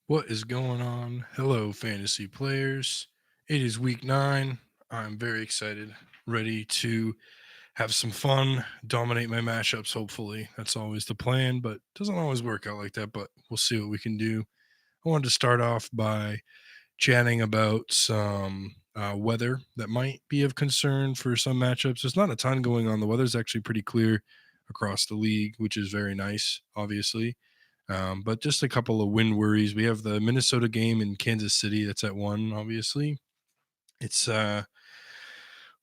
What is going on? Hello, fantasy players. It is week 9. I'm very excited, ready to have some fun, dominate my matchups, hopefully. That's always the plan, but doesn't always work out like that, but we'll see what we can do. I wanted to start off by chatting about some weather that might be of concern for some matchups. There's not a ton going on. The weather's actually pretty clear across the league, which is very nice, obviously. But just a couple of wind worries. We have the Minnesota game in Kansas City that's at 1, obviously. It's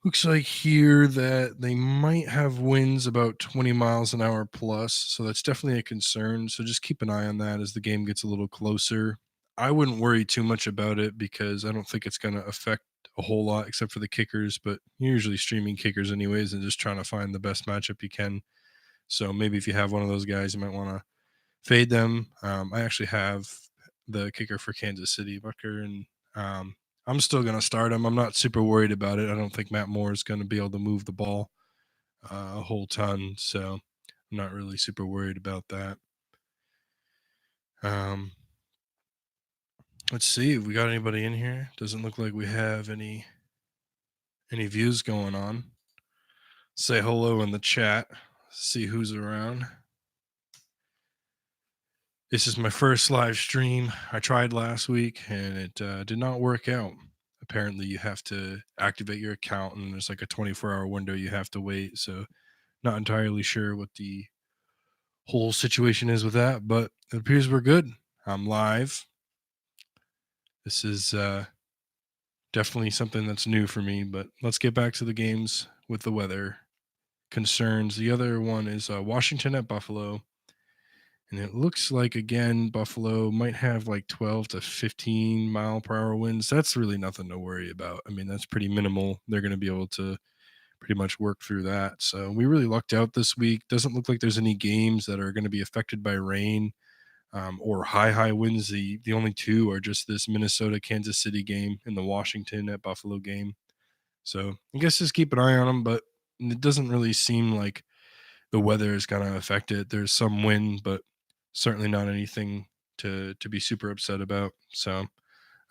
looks like here that they might have winds about 20 miles an hour plus, so that's definitely a concern. So just keep an eye on that as the game gets a little closer. I wouldn't worry too much about it because I don't think it's going to affect a whole lot except for the kickers, but you're usually streaming kickers anyways and just trying to find the best matchup you can. So maybe if you have one of those guys, you might want to fade them. I actually have the kicker for Kansas City, Bucker, and I'm still going to start him. I'm not super worried about it. I don't think Matt Moore is going to be able to move the ball a whole ton, so I'm not really super worried about that. Um, let's see if we got anybody in here. Doesn't look like we have any views going on. Say hello in the chat. See who's around. This is my first live stream. I tried last week and it did not work out. Apparently, you have to activate your account and there's like a 24-hour window you have to wait. So, not entirely sure what the whole situation is with that, but it appears we're good. I'm live. This is definitely something that's new for me, but let's get back to the games with the weather concerns. The other one is Washington at Buffalo. And it looks like again Buffalo might have like 12 to 15 mile per hour winds. That's really nothing to worry about. I mean, that's pretty minimal. They're going to be able to pretty much work through that. So we really lucked out this week. Doesn't look like there's any games that are going to be affected by rain or high winds. The only two are just this Minnesota Kansas City game and the Washington at Buffalo game. So I guess just keep an eye on them, but it doesn't really seem like the weather is going to affect it. There's some wind, but certainly not anything to be super upset about. So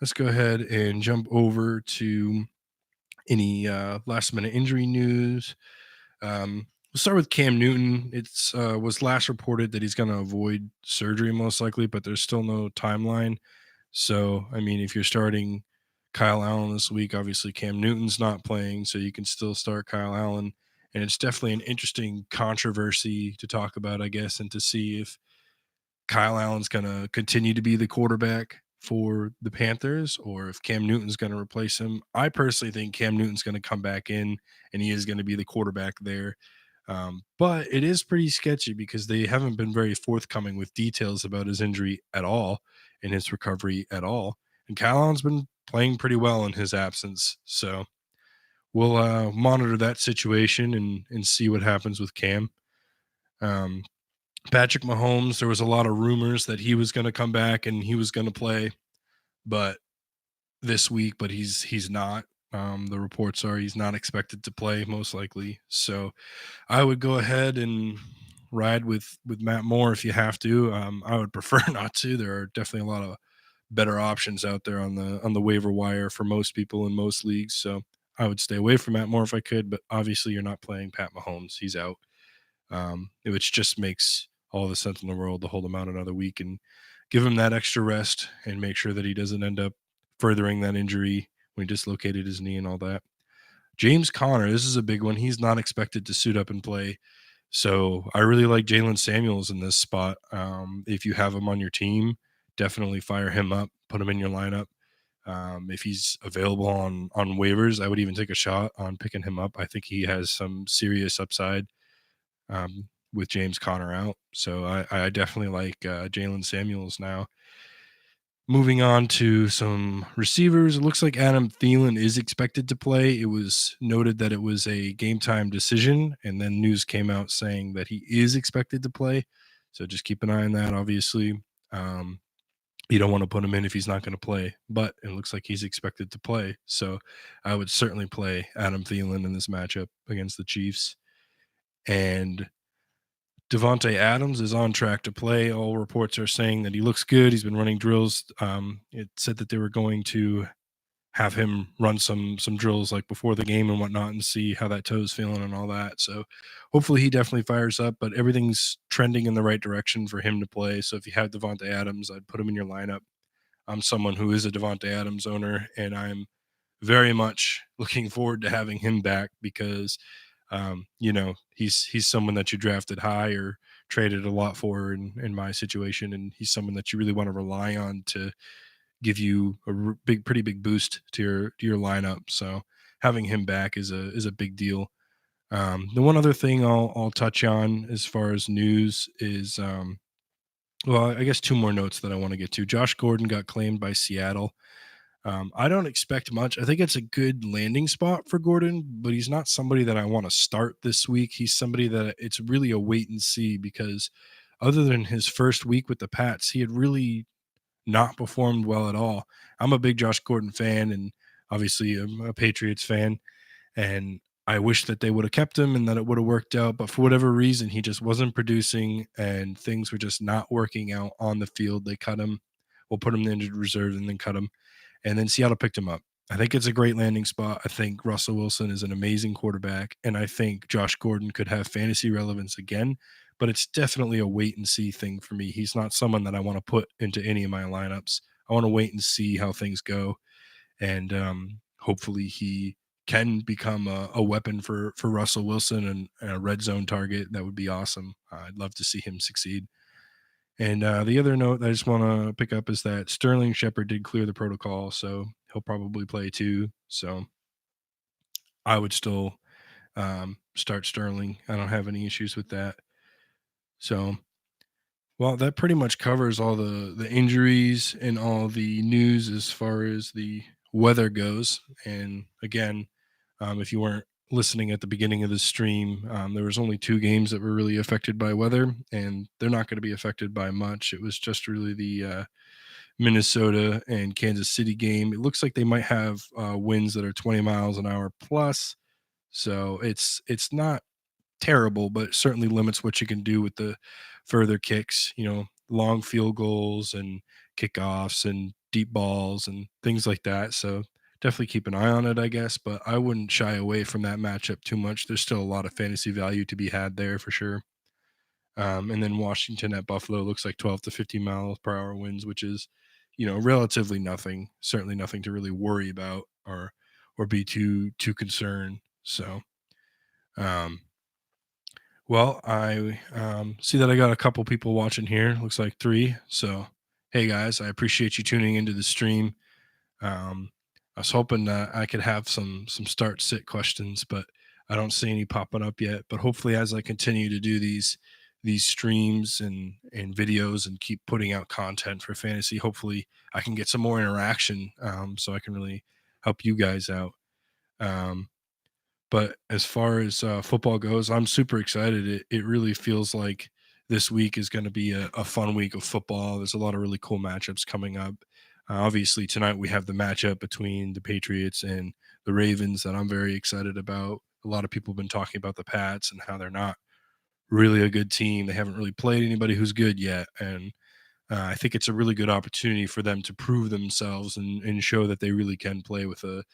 let's go ahead and jump over to any last minute injury news. We'll start with Cam Newton. It's was last reported that he's going to avoid surgery most likely, but there's still no timeline. So I mean, if you're starting Kyle Allen this week, obviously Cam Newton's not playing, so you can still start Kyle Allen. And it's definitely an interesting controversy to talk about, I guess, and to see if Kyle Allen's going to continue to be the quarterback for the Panthers or if Cam Newton's going to replace him. I personally think Cam Newton's going to come back in and he is going to be the quarterback there. But it is pretty sketchy because they haven't been very forthcoming with details about his injury at all and his recovery at all. And Kyle Allen's been playing pretty well in his absence. So we'll monitor that situation and see what happens with Cam. Um, Patrick Mahomes, there was a lot of rumors that he was going to come back and he was going to play, but this week, but he's not. The reports are he's not expected to play, most likely. So I would go ahead and ride with Matt Moore if you have to. I would prefer not to. There are definitely a lot of better options out there on the waiver wire for most people in most leagues. So I would stay away from Matt Moore if I could. But obviously, you're not playing Pat Mahomes; he's out, which just makes all the sense in the world to hold him out another week and give him that extra rest and make sure that he doesn't end up furthering that injury when he dislocated his knee and all that. James Conner, this is a big one. He's not expected to suit up and play. So I really like Jalen Samuels in this spot. If you have him on your team, definitely fire him up, put him in your lineup. If he's available on waivers, I would even take a shot on picking him up. I think he has some serious upside with James Conner out. So I definitely like Jalen Samuels now. Moving on to some receivers, it looks like Adam Thielen is expected to play. It was noted that it was a game time decision, and then news came out saying that he is expected to play. So just keep an eye on that. Obviously, um, you don't want to put him in if he's not going to play, but it looks like he's expected to play. So I would certainly play Adam Thielen in this matchup against the Chiefs. And Devontae Adams is on track to play. All reports are saying that he looks good. He's been running drills. It said that they were going to have him run some drills like before the game and whatnot and see how that toe's feeling and all that. So hopefully he definitely fires up, but everything's trending in the right direction for him to play. So if you have Devontae Adams, I'd put him in your lineup. I'm someone who is a Devontae Adams owner, and I'm very much looking forward to having him back because he's someone that you drafted high or traded a lot for in my situation, and he's someone that you really want to rely on to give you a pretty big boost to your lineup. So having him back is a big deal. The one other thing I'll touch on as far as news is well, I guess two more notes that I want to get to. Josh Gordon got claimed by Seattle. I don't expect much. I think it's a good landing spot for Gordon, but he's not somebody that I want to start this week. He's somebody that it's really a wait and see because other than his first week with the Pats, he had really not performed well at all. I'm a big Josh Gordon fan, and obviously I'm a Patriots fan, and I wish that they would have kept him and that it would have worked out. But for whatever reason, he just wasn't producing, and things were just not working out on the field. They cut him, we'll put him in the injured reserve, and then cut him, and then Seattle picked him up. I think it's a great landing spot. I think Russell Wilson is an amazing quarterback, and I think Josh Gordon could have fantasy relevance again, but it's definitely a wait and see thing for me. He's not someone that I want to put into any of my lineups. I want to wait and see how things go, and hopefully he can become a weapon for Russell Wilson and a red zone target. That would be awesome. I'd love to see him succeed. And the other note I just want to pick up is that Sterling Shepard did clear the protocol, so he'll probably play too. So I would still start Sterling. I don't have any issues with that. So, well, that pretty much covers all the injuries and all the news as far as the weather goes. And again, if you weren't listening at the beginning of the stream, there was only two games that were really affected by weather, and they're not going to be affected by much. It was just really the Minnesota and Kansas City game. It looks like they might have winds that are 20 miles an hour plus, so it's not terrible, but it certainly limits what you can do with the further kicks. Long field goals and kickoffs and deep balls and things like that. So definitely keep an eye on it, I guess. But I wouldn't shy away from that matchup too much. There's still a lot of fantasy value to be had there for sure. And then Washington at Buffalo looks like 12 to 15 miles per hour winds, which is, relatively nothing. Certainly nothing to really worry about or be too concerned. So, um, well, I see that I got a couple people watching here. Looks like three. So, hey guys, I appreciate you tuning into the stream. Um, I was hoping that I could have some start sit questions, but I don't see any popping up yet. But hopefully, as I continue to do these streams and videos and keep putting out content for fantasy, hopefully I can get some more interaction, so I can really help you guys out. Um, but as far as football goes, I'm super excited. It really feels like this week is going to be a fun week of football. There's a lot of really cool matchups coming up. Obviously, tonight we have the matchup between the Patriots and the Ravens that I'm very excited about. A lot of people have been talking about the Pats and how they're not really a good team. They haven't really played anybody who's good yet. And I think it's a really good opportunity for them to prove themselves and show that they really can play with a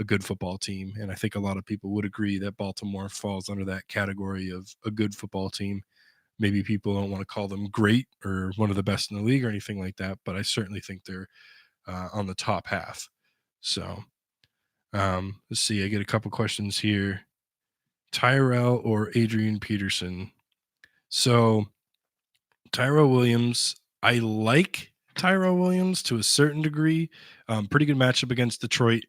good football team. And I think a lot of people would agree that Baltimore falls under that category of a good football team. Maybe people don't want to call them great or one of the best in the league or anything like that, but I certainly think they're on the top half. So let's see. I get a couple questions here. Tyrell or Adrian Peterson? So Tyrell Williams, I like Tyrell Williams to a certain degree. Pretty good matchup against Detroit.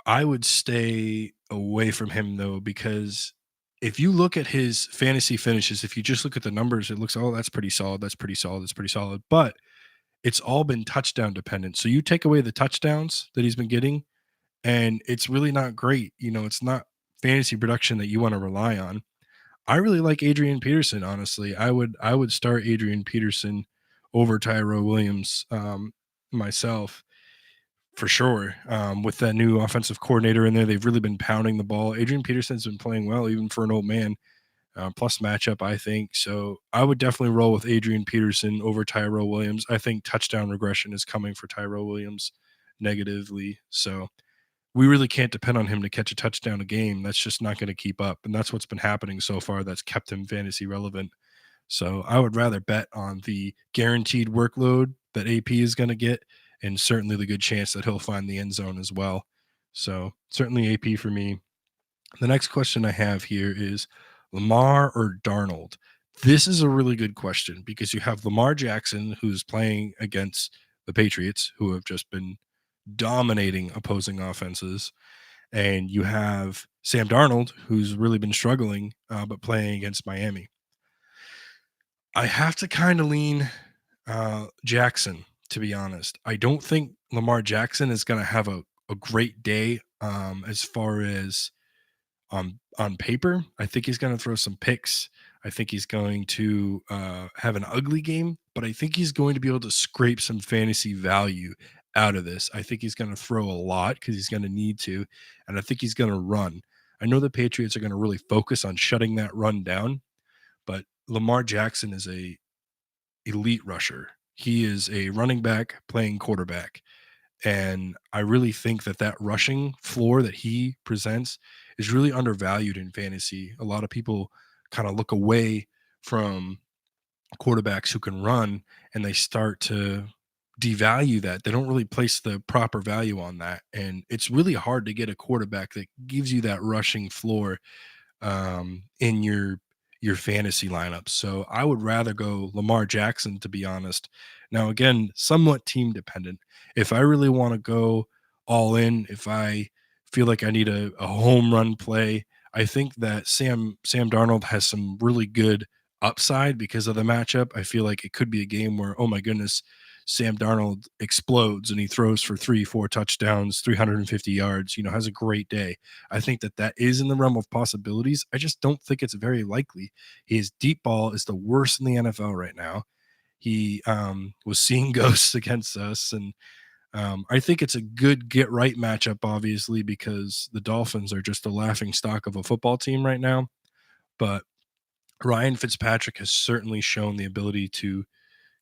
I would stay away from him though, because if you look at his fantasy finishes, if you just look at the numbers, it looks, oh, that's pretty solid. That's pretty solid. That's pretty solid. But it's all been touchdown dependent. So you take away the touchdowns that he's been getting, and it's really not great. It's not fantasy production that you want to rely on. I really like Adrian Peterson, honestly. I would start Adrian Peterson over Tyrell Williams myself for sure. With that new offensive coordinator in there, they've really been pounding the ball. Adrian Peterson's been playing well, even for an old man. plus matchup, I think. So I would definitely roll with Adrian Peterson over Tyrell Williams. I think touchdown regression is coming for Tyrell Williams negatively. So we really can't depend on him to catch a touchdown a game. That's just not going to keep up. And that's what's been happening so far that's kept him fantasy relevant. So I would rather bet on the guaranteed workload that AP is going to get, and certainly the good chance that he'll find the end zone as well. So certainly AP for me. The next question I have here is Lamar or Darnold? This is a really good question because you have Lamar Jackson, who's playing against the Patriots, who have just been dominating opposing offenses. And you have Sam Darnold, who's really been struggling, but playing against Miami. I have to kind of lean Jackson, to be honest. I don't think Lamar Jackson is going to have a great day as far as on paper. I think he's going to throw some picks. I think he's going to have an ugly game, but I think he's going to be able to scrape some fantasy value out of this. I think he's going to throw a lot because he's going to need to, and I think he's going to run. I know the Patriots are going to really focus on shutting that run down, but Lamar Jackson is a elite rusher. He is a running back playing quarterback. And I really think that that rushing floor that he presents is really undervalued in fantasy. A lot of people kind of look away from quarterbacks who can run and they start to devalue that. They don't really place the proper value on that. And it's really hard to get a quarterback that gives you that rushing floor in your fantasy lineup. So I would rather go Lamar Jackson, to be honest. Now, again, somewhat team dependent. If I really want to go all in, if I feel like I need a home run play, I think that Sam Darnold has some really good upside because of the matchup. I feel like it could be a game where, oh my goodness, Sam Darnold explodes and he throws for 3, 4 touchdowns, 350 yards, has a great day. I think that that is in the realm of possibilities. I just don't think it's very likely. His deep ball is the worst in the NFL right now. He was seeing ghosts against us, and I think it's a good get right matchup, obviously, because the Dolphins are just a laughing stock of a football team right now. But Ryan Fitzpatrick has certainly shown the ability to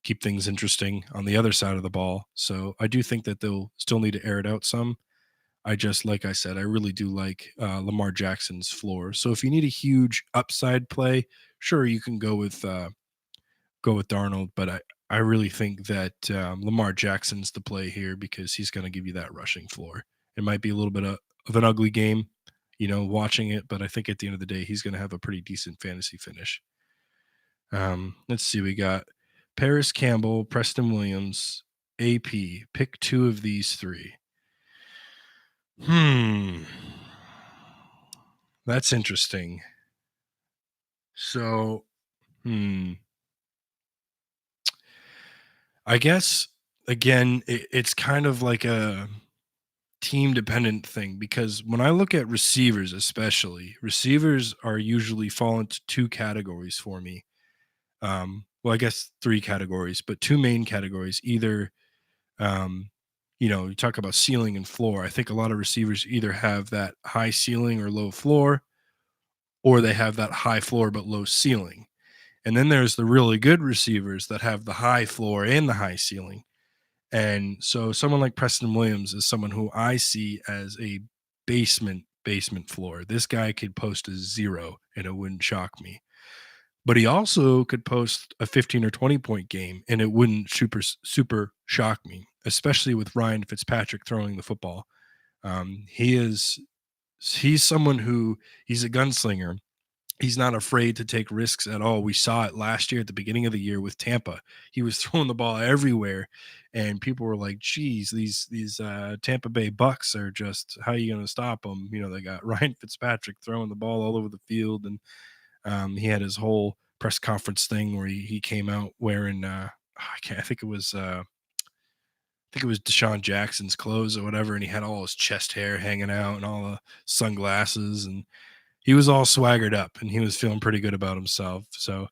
keep things interesting on the other side of the ball. So I do think that they'll still need to air it out some. I just, like I said, I really do like Lamar Jackson's floor. So if you need a huge upside play, sure you can go with Darnold, but I really think that Lamar Jackson's the play here because he's going to give you that rushing floor. It might be a little bit of an ugly game, watching it, but I think at the end of the day, he's going to have a pretty decent fantasy finish. Let's see, we got Paris Campbell, Preston Williams, AP. Pick two of these three. Hmm. That's interesting. So, hmm. I guess again, it's kind of like a team dependent thing because when I look at receivers, especially, receivers are usually fall into two categories for me. Well, I guess three categories, but two main categories. Either, um, you talk about ceiling and floor. I think a lot of receivers either have that high ceiling or low floor, or they have that high floor but low ceiling. And then there's the really good receivers that have the high floor and the high ceiling. And so someone like Preston Williams is someone who I see as a basement floor. This guy could post a 0 and it wouldn't shock me. But he also could post a 15 or 20 point game and it wouldn't super shock me, especially with Ryan Fitzpatrick throwing the football. He's someone who he's a gunslinger. He's not afraid to take risks at all. We saw it last year at the beginning of the year with Tampa. He was throwing the ball everywhere, and people were like, "Geez, these Tampa Bay Bucks are just how are you going to stop them?" They got Ryan Fitzpatrick throwing the ball all over the field, and he had his whole press conference thing where he came out wearing I can't I think it was Deshaun Jackson's clothes or whatever, and he had all his chest hair hanging out and all the sunglasses, and he was all swaggered up and he was feeling pretty good about himself. So,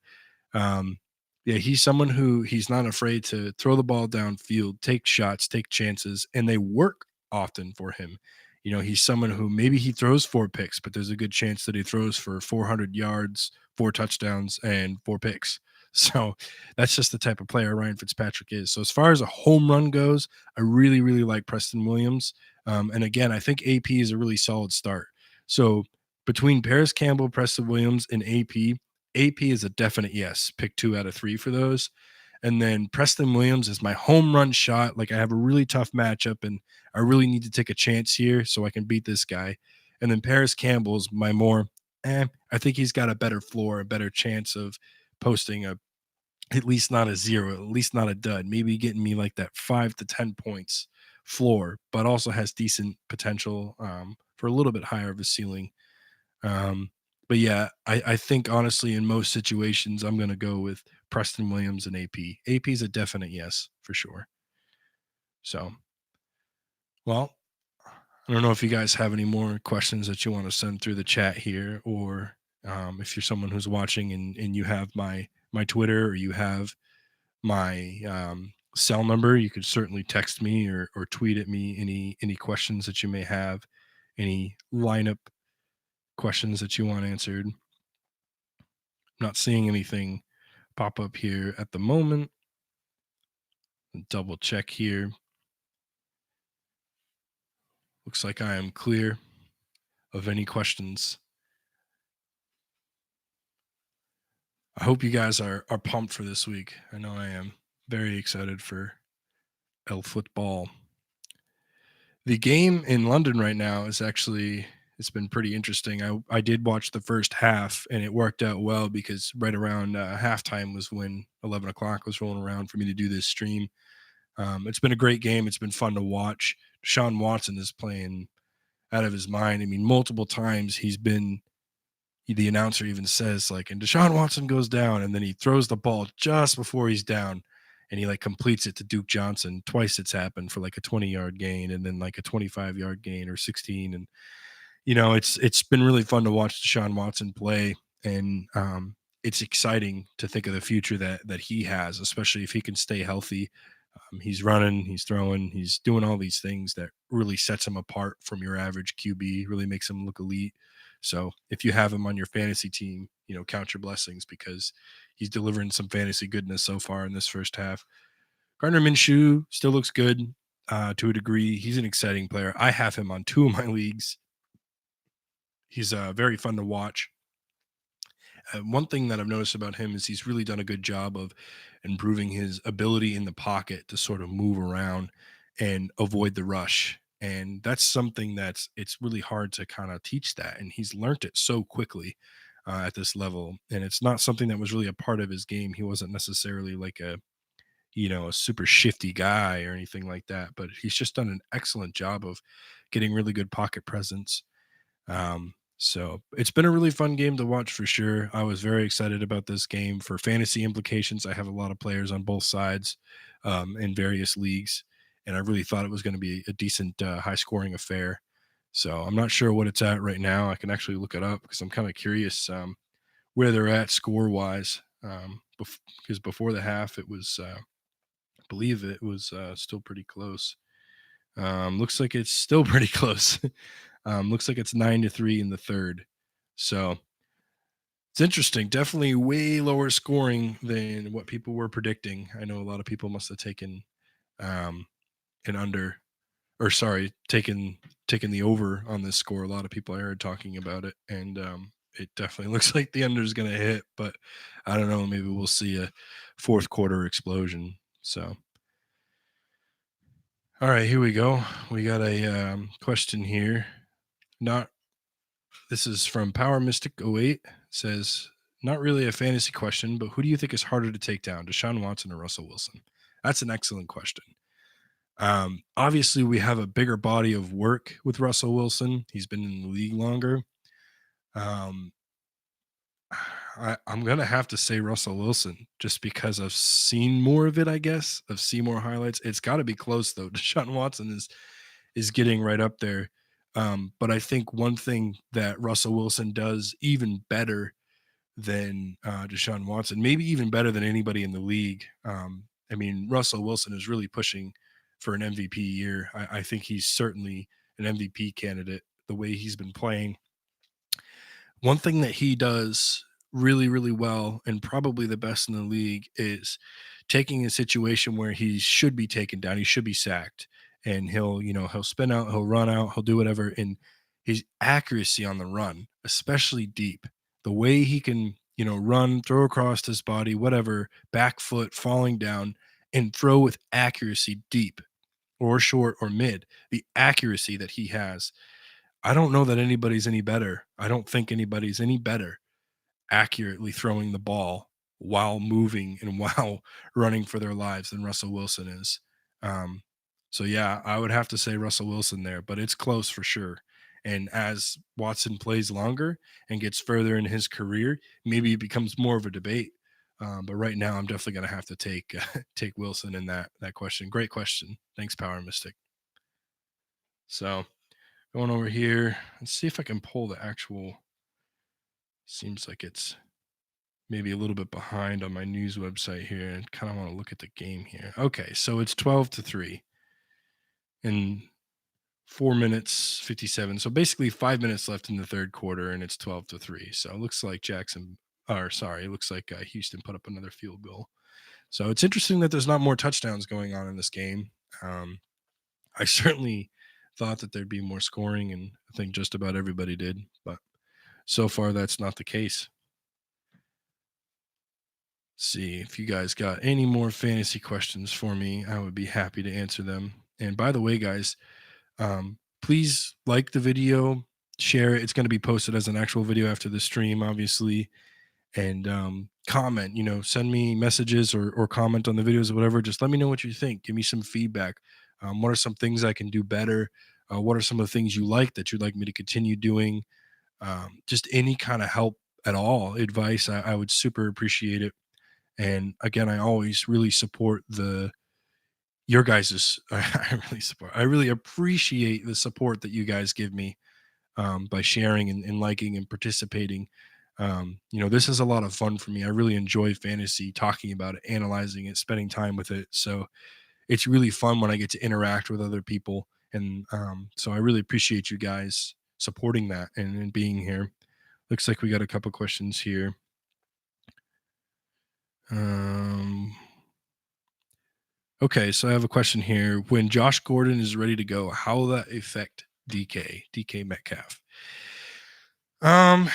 um, yeah, he's someone who he's not afraid to throw the ball downfield, take shots, take chances, and they work often for him. He's someone who maybe he throws 4 picks, but there's a good chance that he throws for 400 yards, 4 touchdowns, and 4 picks. So that's just the type of player Ryan Fitzpatrick is. So as far as a home run goes, I really, really like Preston Williams. And again, I think AP is a really solid start. So between Paris Campbell, Preston Williams, and AP is a definite yes. Pick 2 out of 3 for those. And then Preston Williams is my home run shot. Like I have a really tough matchup and I really need to take a chance here so I can beat this guy. And then Paris Campbell's my more, I think he's got a better floor, a better chance of posting at least not a zero, at least not a dud, maybe getting me like that 5 to 10 points floor, but also has decent potential for a little bit higher of a ceiling. Um, but yeah, I think honestly, in most situations, I'm going to go with Preston Williams and AP. AP is a definite yes for sure. So, well, I don't know if you guys have any more questions that you want to send through the chat here, or if you're someone who's watching and you have my Twitter or you have my cell number, you could certainly text me or tweet at me any questions that you may have, any lineup questions that you want answered. Not seeing anything pop up here at the moment. Double check here. Looks like I am clear of any questions. I hope you guys are pumped for this week. I know I am very excited for El Football. The game in London right now is actually it's been pretty interesting. I did watch the first half and it worked out well because right around halftime was when 11 o'clock was rolling around for me to do this stream. It's been a great game. It's been fun to watch. Deshaun Watson is playing out of his mind. I mean, multiple times the announcer even says like, and Deshaun Watson goes down, and then he throws the ball just before he's down, and he like completes it to Duke Johnson. Twice it's happened for like a 20-yard gain, and then like a 25-yard gain or 16. And it's been really fun to watch Deshaun Watson play, and it's exciting to think of the future that he has, especially if he can stay healthy. He's running, he's throwing, he's doing all these things that really sets him apart from your average QB, really makes him look elite. So if you have him on your fantasy team, count your blessings because he's delivering some fantasy goodness so far in this first half. Gardner Minshew still looks good to a degree. He's an exciting player. I have him on 2 of my leagues. He's very fun to watch. One thing that I've noticed about him is he's really done a good job of improving his ability in the pocket to sort of move around and avoid the rush. And that's something it's really hard to kind of teach that. And he's learned it so quickly at this level. And it's not something that was really a part of his game. He wasn't necessarily like a super shifty guy or anything like that, but he's just done an excellent job of getting really good pocket presence. So it's been a really fun game to watch for sure. I was very excited about this game for fantasy implications. I have a lot of players on both sides in various leagues, and I really thought it was going to be a decent, high scoring affair. So I'm not sure what it's at right now. I can actually look it up because I'm kind of curious where they're at score wise. Because before the half, it was, I believe it was still pretty close. Looks like it's still pretty close. Looks like it's 9-3 in the third. So it's interesting. Definitely way lower scoring than what people were predicting. I know a lot of people must have taken um, an under, or sorry, taken the over on this score. A lot of people I heard talking about it, and it definitely looks like the under is going to hit. But I don't know. Maybe we'll see a fourth quarter explosion. So. All right, here we go. We got a question here. Not This is from Power Mystic 08. Says, not really a fantasy question, but who do you think is harder to take down, Deshaun Watson or Russell Wilson? That's an excellent question. Obviously, we have a bigger body of work with Russell Wilson. He's been in the league longer. Um, I'm gonna have to say Russell Wilson just because I've seen more of it. I guess I've seen more highlights. It's got to be close though. Deshaun Watson is getting right up there. But I think one thing that Russell Wilson does even better than Deshaun Watson, maybe even better than anybody in the league. I mean, Russell Wilson is really pushing for an MVP year. I think he's certainly an MVP candidate the way he's been playing. One thing that he does really, really well, and probably the best in the league, is taking a situation where he should be taken down, he should be sacked, and he'll spin out, he'll run out, he'll do whatever. And his accuracy on the run, especially deep, the way he can, run, throw across his body, whatever, back foot, falling down, and throw with accuracy deep or short or mid, the accuracy that he has, I don't know that anybody's any better. I don't think anybody's any better accurately throwing the ball while moving and while running for their lives than Russell Wilson is. Um, so yeah, I would have to say Russell Wilson there, but it's close for sure. And as Watson plays longer and gets further in his career, maybe it becomes more of a debate. But right now, I'm definitely going to have to take take Wilson in that question. Great question. Thanks, Power Mystic. So going over here, let's see if I can pull the actual. Seems like it's maybe a little bit behind on my news website here, and kind of want to look at the game here. Okay, so it's 12-3 in 4 minutes 57. So basically 5 minutes left in the third quarter, and it's 12-3. So it looks like it looks like Houston put up another field goal. So it's interesting that there's not more touchdowns going on in this game. Um, I certainly thought that there'd be more scoring, and I think just about everybody did, but so far that's not the case. See if you guys got any more fantasy questions for me. I would be happy to answer them. And by the way, guys, please like the video, share it. It's going to be posted as an actual video after the stream, obviously. And comment, send me messages or comment on the videos or whatever. Just let me know what you think. Give me some feedback. What are some things I can do better? What are some of the things you like that you'd like me to continue doing? Just any kind of help at all, advice, I would super appreciate it. And again, I always really support the your guys's I really appreciate the support that you guys give me by sharing and liking and participating. This is a lot of fun for me. I really enjoy fantasy, talking about it, analyzing it, spending time with it. So it's really fun when I get to interact with other people. And so I really appreciate you guys supporting that and being here. Looks like we got a couple questions here. Um, Okay, so I have a question here. When Josh Gordon is ready to go, how will that affect DK Metcalf? Um,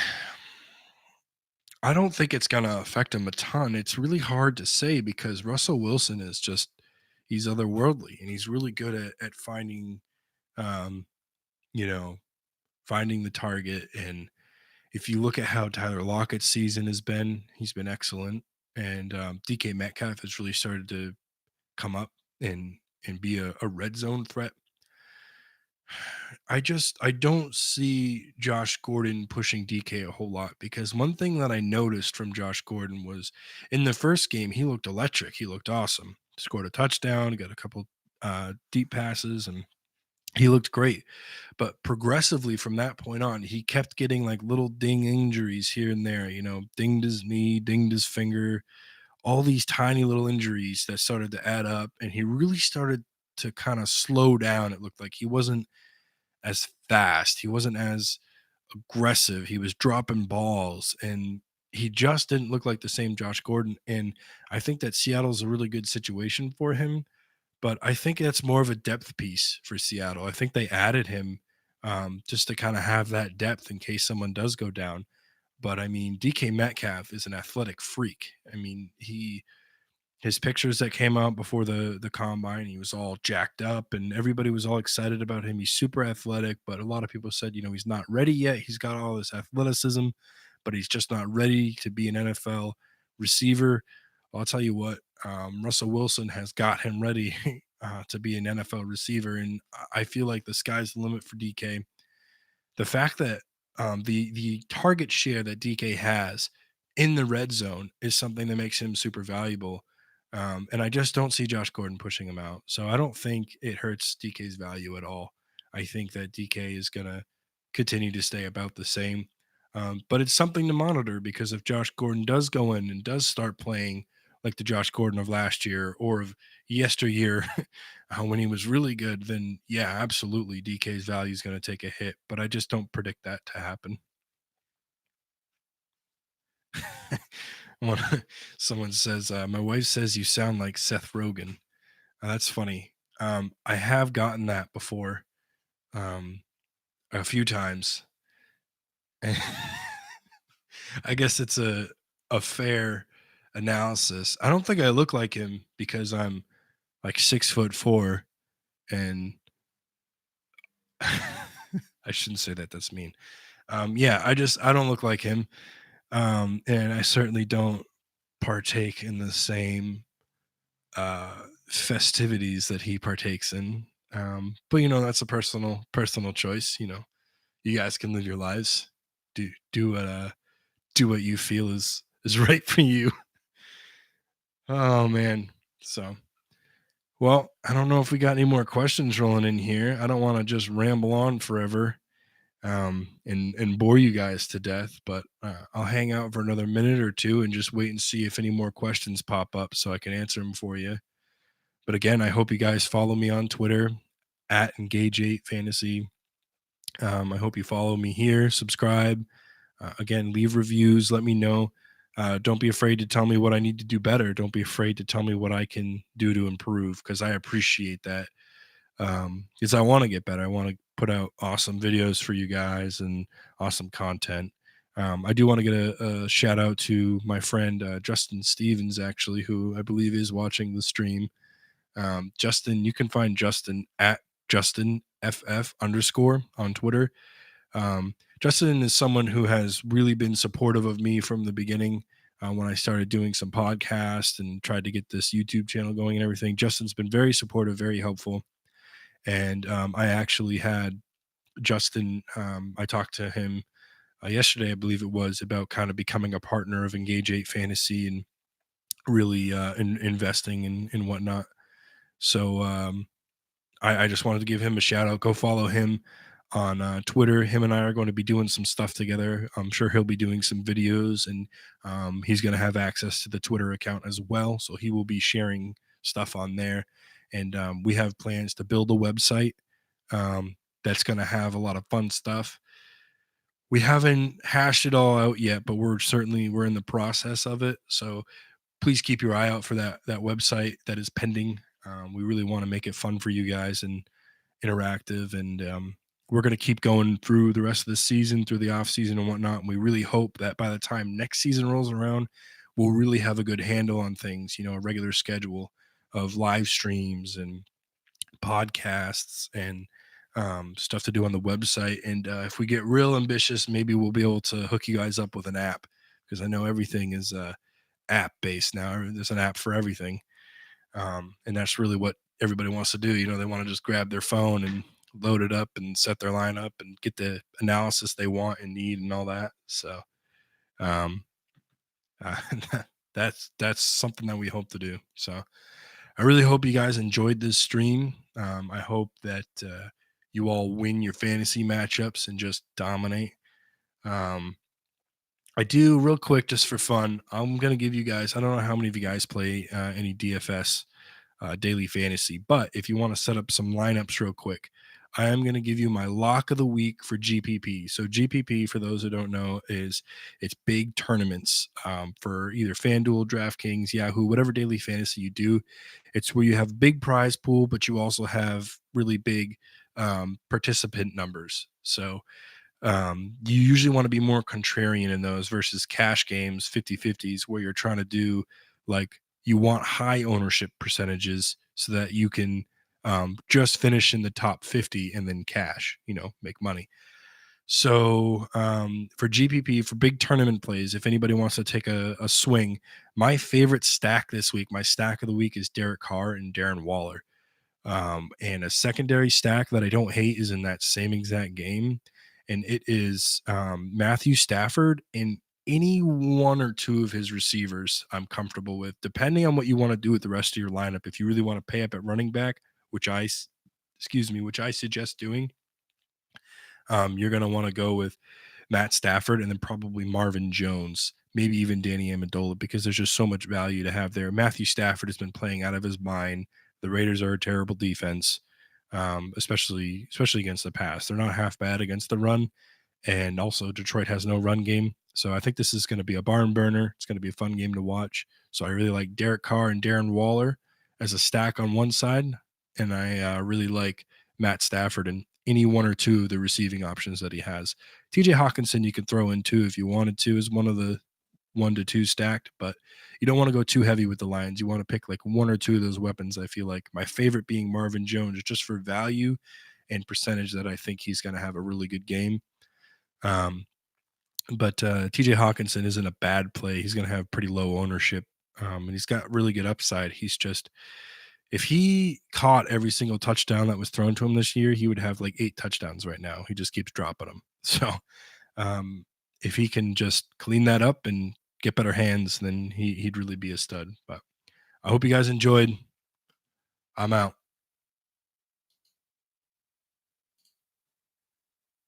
I don't think it's gonna affect him a ton. It's really hard to say because Russell Wilson is just he's otherworldly and he's really good at finding um, you know, finding the target. And if you look at how Tyler Lockett's season has been, he's been excellent. And DK Metcalf has really started to come up and be a red zone threat. I don't see Josh Gordon pushing DK a whole lot because one thing that I noticed from Josh Gordon was in the first game he looked electric. He looked awesome. Scored a touchdown, got a couple deep passes, and he looked great. But progressively from that point on, he kept getting like little ding injuries here and there. Dinged his knee, dinged his finger, all these tiny little injuries that started to add up, and he really started to kind of slow down. It looked like he wasn't as fast. He wasn't as aggressive. He was dropping balls and he just didn't look like the same Josh Gordon. And I think that Seattle's a really good situation for him, but I think that's more of a depth piece for Seattle. I think they added him just to kind of have that depth in case someone does go down. But I mean, DK Metcalf is an athletic freak. I mean, his pictures that came out before the combine, he was all jacked up and everybody was all excited about him. He's super athletic, but a lot of people said, he's not ready yet. He's got all this athleticism, but he's just not ready to be an NFL receiver. I'll tell you what, Russell Wilson has got him ready to be an NFL receiver, and I feel like the sky's the limit for DK. The fact that the target share that DK has in the red zone is something that makes him super valuable. And I just don't see Josh Gordon pushing him out. So I don't think it hurts DK's value at all. I think that DK is going to continue to stay about the same. But it's something to monitor because if Josh Gordon does go in and does start playing like the Josh Gordon of last year or of yesteryear, When he was really good, then yeah, absolutely, DK's value is going to take a hit. But I just don't predict that to happen. One, someone says, "My wife says you sound like Seth Rogen." That's funny. I have gotten that before, um, a few times. I guess it's a fair analysis. I don't think I look like him because I'm like 6'4", and I shouldn't say that. That's mean. Yeah, I don't look like him, and I certainly don't partake in the same festivities that he partakes in. But that's a personal choice. You guys can live your lives. Do what you feel is right for you. Oh man. So well, I don't know if we got any more questions rolling in here. I don't want to just ramble on forever, and bore you guys to death, but I'll hang out for another minute or two and just wait and see if any more questions pop up so I can answer them for you. But again, I hope you guys follow me on Twitter at Engage8Fantasy. I hope you follow me here, subscribe. Again, leave reviews. Let me know. Don't be afraid to tell me what I need to do better. Don't be afraid to tell me what I can do to improve because I appreciate that. Because I want to get better. I want to put out awesome videos for you guys and awesome content. I do want to get a shout out to my friend Justin Stevens, actually, who I believe is watching the stream. Justin, you can find Justin at Justin FF underscore on Twitter. Justin is someone who has really been supportive of me from the beginning. When I started doing some podcasts and tried to get this YouTube channel going and everything, Justin's been very supportive, very helpful. And I actually had Justin, I talked to him yesterday, I believe it was, about kind of becoming a partner of Engage 8 Fantasy and really investing in whatnot. So I just wanted to give him a shout out. Go follow him on Twitter. Him and I are going to be doing some stuff together. I'm sure he'll be doing some videos, and he's going to have access to the Twitter account as well. So he will be sharing stuff on there. And we have plans to build a website that's going to have a lot of fun stuff. We haven't hashed it all out yet, but we're in the process of it. So please keep your eye out for that website that is pending. We really want to make it fun for you guys and interactive, and we're going to keep going through the rest of the season, through the off season and whatnot. And we really hope that by the time next season rolls around, we'll really have a good handle on things. A regular schedule of live streams and podcasts and stuff to do on the website. And if we get real ambitious, maybe we'll be able to hook you guys up with an app, because I know everything is app based now. There's an app for everything, and that's really what everybody wants to do. They want to just grab their phone and load it up and set their lineup and get the analysis they want and need and all that. So um, uh, that's something that we hope to do. So I really hope you guys enjoyed this stream. I hope that you all win your fantasy matchups and just dominate. Um, I do real quick just for fun. I'm gonna give you guys. I don't know how many of you guys play any DFS daily fantasy. But if you want to set up some lineups real quick, I am going to give you my lock of the week for GPP. So GPP, for those who don't know, it's big tournaments for either FanDuel, DraftKings, Yahoo, whatever daily fantasy you do. It's where you have big prize pool, but you also have really big participant numbers. So you usually want to be more contrarian in those versus cash games, 50-50s, where you're trying to do, like, you want high ownership percentages so that you can just finish in the top 50 and then cash, make money. So for GPP, for big tournament plays, if anybody wants to take a swing, my favorite stack this week, my stack of the week, is Derek Carr and Darren Waller. And a secondary stack that I don't hate is in that same exact game, and it is Matthew Stafford and any one or two of his receivers I'm comfortable with, depending on what you want to do with the rest of your lineup. If you really want to pay up at running back, which I suggest doing, you're going to want to go with Matt Stafford and then probably Marvin Jones, maybe even Danny Amendola, because there's just so much value to have there. Matthew Stafford has been playing out of his mind The Raiders are a terrible defense, especially against the pass. They're not half bad against the run, and also Detroit has no run game. So I think this is going to be a barn burner. It's going to be a fun game to watch. So I really like Derek Carr and Darren Waller as a stack on one side, and I really like Matt Stafford and any one or two of the receiving options that he has. TJ Hawkinson you can throw in too if you wanted to as one of the 1 to 2 stacked, but you don't want to go too heavy with the Lions. You want to pick like one or two of those weapons. I feel like my favorite being Marvin Jones, just for value and percentage that I think he's going to have a really good game. Um, but TJ Hawkinson isn't a bad play. He's going to have pretty low ownership, and he's got really good upside. He's just, if he caught every single touchdown that was thrown to him this year, he would have like 8 touchdowns right now. He just keeps dropping them. So um, if he can just clean that up and get better hands, then he'd really be a stud. But I hope you guys enjoyed. I'm out.